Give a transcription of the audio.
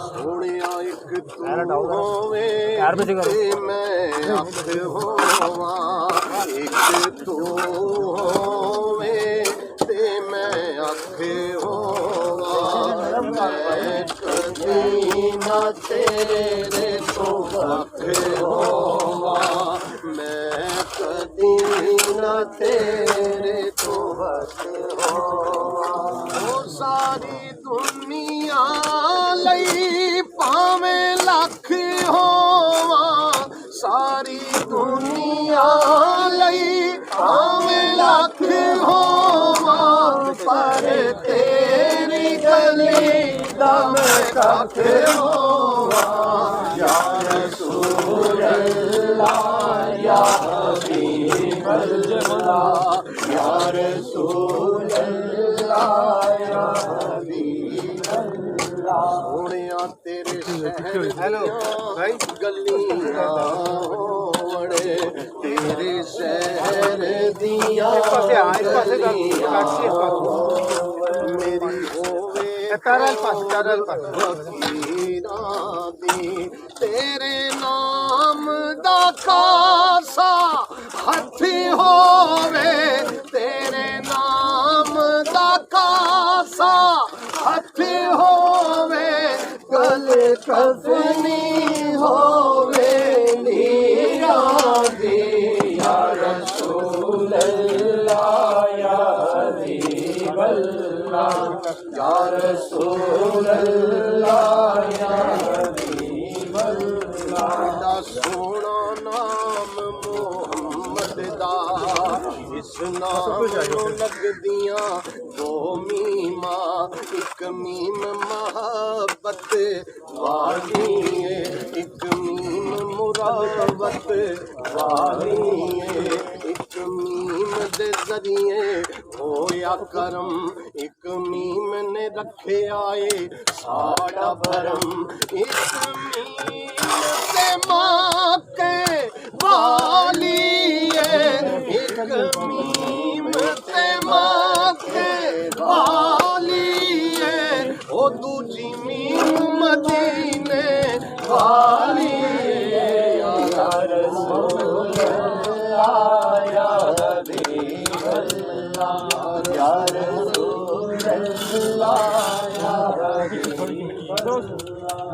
सोनिया एक तू होवे ते मैं अख होवा, एक तू होवे ते मैं अख होवा, मैं कदी ना तेरे तो वख होवा, मैं कदी ना तेरे तो वख होवा। ओ सारी दुनिया लई भावें लख होवा, सारी दुनिया लई भावें लख होवा, पर तेरी गली दा मैं कख होवा। या रसूल अल्लाह या हबीब अल्लाह, या रसूल अल्लाह या हबीब अल्लाह। सोनिया तेरे शहर गलियां होवणे, तेरे शहर दियां गलियां मेरी होवे फकीरां दी, तेरे नाम दा कासा हथ होवे, तेरे नाम दा कासा हथ होवे, गल कफनी होवे नीरां दी। या रसूल अल्लाह या हबीब अल्लाह, या रसूल अल्लाह या हबीब अल्लाह। सोना नाम मोहम्मद दा, इस नाम नूं लगदियां दो मीमा, एक मीम मोहब्बत वाली है, एक मीम मुराबत वाली है, एक मीम दे जरिए होया करम, एक मीम ने रखे आए साड़ा भरम, एक मीम से माँ के वाली है, एक मीम से माँ के वाली है, ओ दूजी मीम मदीने वाली है। या रसूल अल्लाह या हबीब अल्लाह, या रसूल अल्लाह या हबीब अल्लाह।